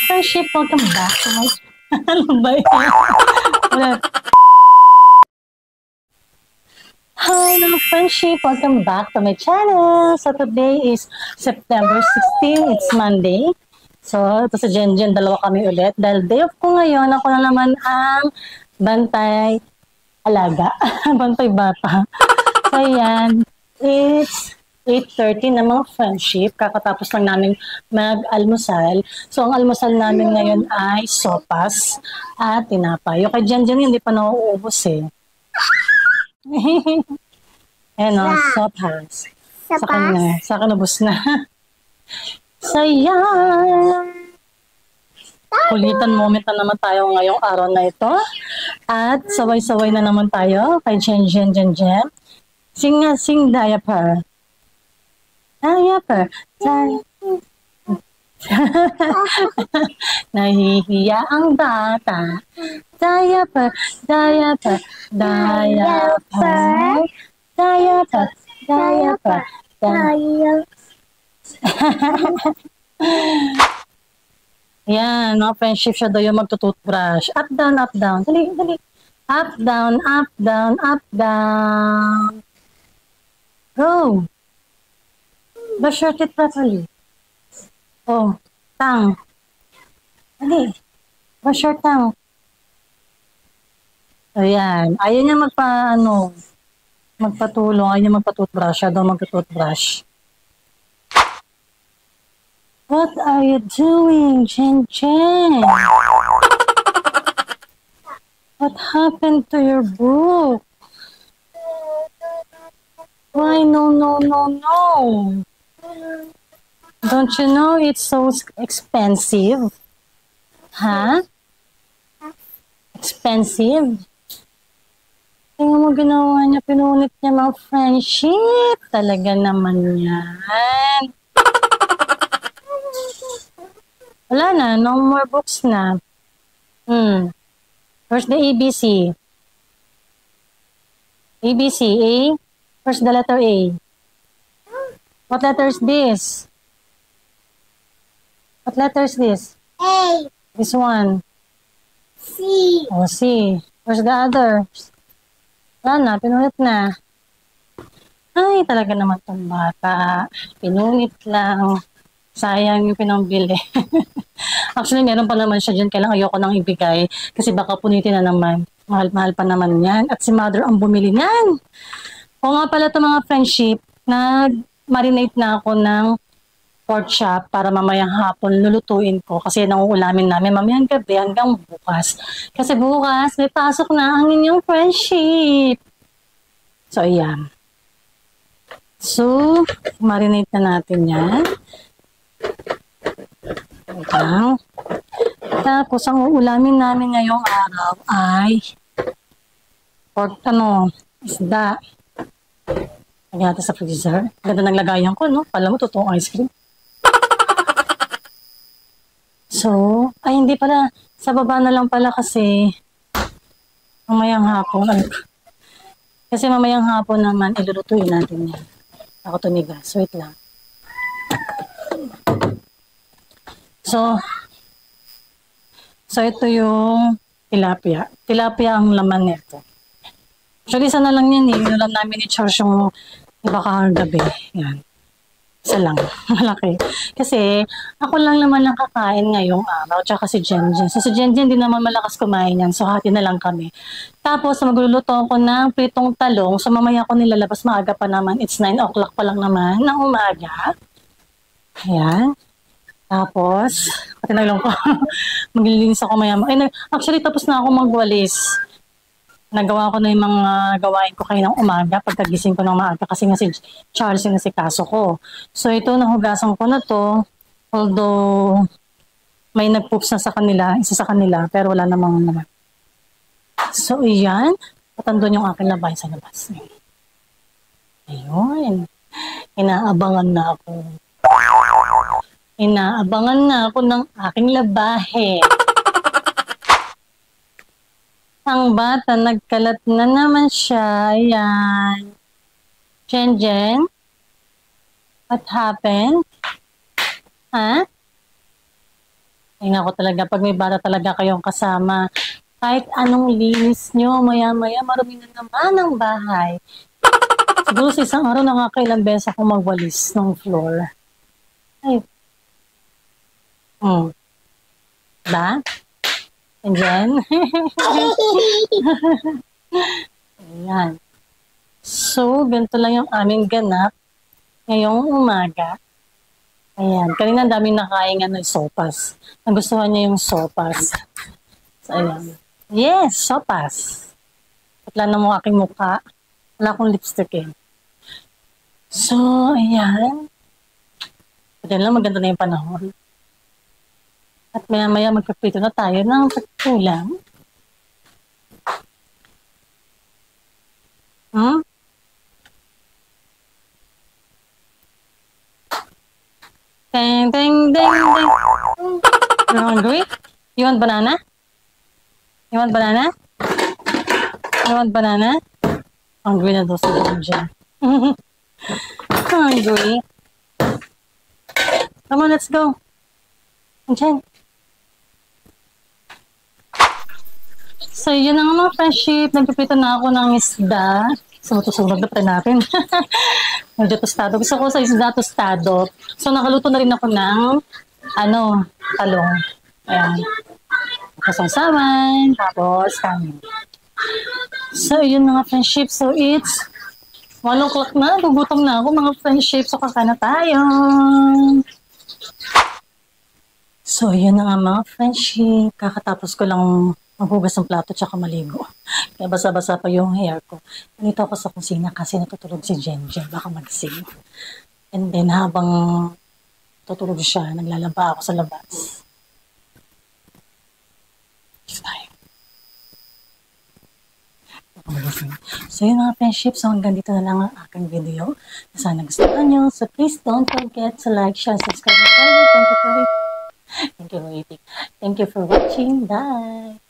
friendship, welcome back to my ano ba yan? Hi mga friendship, welcome back to my channel. So today is September 16, it's Monday. So ito sa Jenjen, dalawa kami ulit. Dahil day off ko ngayon, ako na naman ang bantay alaga, bantay bata. So ayan, it's 8:30 na mga friendship. Kakatapos lang namin mag-almusal. So, ang almusal namin ngayon ay sopas at tinapay. Yung kay Jan hindi pa nauubos eh. Ayan o, sopas. Sa kanya. Sa akin ubos na. So, yan. Kulitan moment na naman tayo ngayong araw na ito. At saway-saway na naman tayo kay Jen. Sing diaper. Diaper. Nahihiya ang bata. Diaper. Yan, mga friendship siya daw yung magtutoothbrush. Up, down. Dali. Up, down. Go. Brush your teeth properly. Oh, tongue. Dali. Brush your tongue. Ayan. Ayaw niya magpatulong. Ayaw niya magpatoothbrush. Siya daw magtutoothbrush. What are you doing, Jen? What happened to your book? Why no? Don't you know it's so expensive? Huh? Expensive? Tingnan mo ginawa niya, pinunit niya mga friendship. Talaga naman yan. Wala na, no more books na. Where's the ABC? ABC, A? Where's the letter A? What letter is this? What letter is this? A. This one. C. Oh, C. Where's the other? Wala na, pinunit na. Ay, talaga naman itong bata. Pinunit lang. Sayang yung pinambili. Actually, meron pa naman siya dyan. Kailang ayoko nang ibigay. Kasi baka punitin na naman. Mahal pa naman yan. At si mother ang bumili niyan. O nga pala ito mga friendship, nag-marinate na ako ng pork chop para mamayang hapon lulutuin ko. Kasi nanguulamin namin mamayang gabi hanggang bukas. Kasi bukas, may pasok na ang inyong friendship. So, ayan. So, marinate na natin yan. Ayan. Tapos, ang uulamin namin ngayong araw ay pork, isda. Lagyan natin sa freezer. Ganda ng lagayan ko, no? Pala mo, totoong ice cream. So, ay hindi pala. Sa baba na lang pala kasi mamayang hapon. Kasi mamayang hapon naman, ilulutuin natin yan. Ako tumigas. Wait lang. So ito yung tilapia. Tilapia ang laman nito. Actually, isa na lang yan eh. Yun lang namin i-charge yung iba kagabi. Yan. Isa lang. Malaki. Kasi, ako lang naman ang kakain ngayong araw. Tsaka si Jen. So, si Jen din naman malakas kumain yan. So, hati na lang kami. Tapos, magluluto ako ng pritong talong. So, mamaya ko nilalabas. Maaga pa naman. It's 9 o'clock pa lang naman ng umaga. Ayan. Tapos, tinaglang ko. Maglilinis ako maya. Actually, tapos na ako magwalis. Nagawa ko na yung mga gawain ko kayo ng umaga pagkagising ko ng maaga kasi nga si Charles yung nasikaso ko. So ito, nahugasan ko na to. Although may nag-poops na sa kanila, isa sa kanila, pero wala namang naman. So iyan, patandun yung aking labay sa labas. Ayun. Inaabangan na ako ng aking labahe. Ang bata, nagkalat na naman siya. Ayan. Jen? What happened? Ha? Ayun ako talaga, pag may bata talaga kayong kasama, kahit anong linis nyo, maya-maya marumi na naman ang bahay. Siguro sa isang araw nakakailang beses ako magwalis ng floor. Ay, ba? And then, ayan. So, ganito lang yung aming ganap ngayong umaga. Ayan, kanina ang daming nakain ng sopas. Nagustuhan niya yung sopas. So, ayan. Yes, sopas. Patla na mo aking mukha. Wala akong lipstick eh. So, ayan. Pwede lang, maganda na yung panahon. At maya-maya magkaprito na tayo ng pagkulang. Ding, ding, ding, ding. You're hungry? You want banana? You want banana? You want banana? Hungry na daw si Ginger. Hungry. Come on, let's go. Diyan. So, yun ang mga friendship. Nagpipito na ako ng isda. So, susunod na pa natin. Medyo tostado. Gusto ko sa isda tostado. So, nakaluto na rin ako ng talong. Ayan. Kasangsaman. Tapos, kanin. So, yun mga friendship. So, it's 1 o'clock na. Gugutom na ako mga friendship. So, kakain na tayo. So, yun na nga mga friendship. Kakatapos ko lang maghugas ng plato tsaka maligo. Kaya basa-basa pa yung hair ko. Nandito ako sa kusina kasi natutulog si Jenjen. Baka magising. And then habang tutulog siya, naglalaba ako sa labas. So yun mga friendship, so hanggang dito na lang ang aking video. Sana gustuhan nyo. So please don't forget to like, share, subscribe. Thank you for waiting. Thank you for watching. Bye!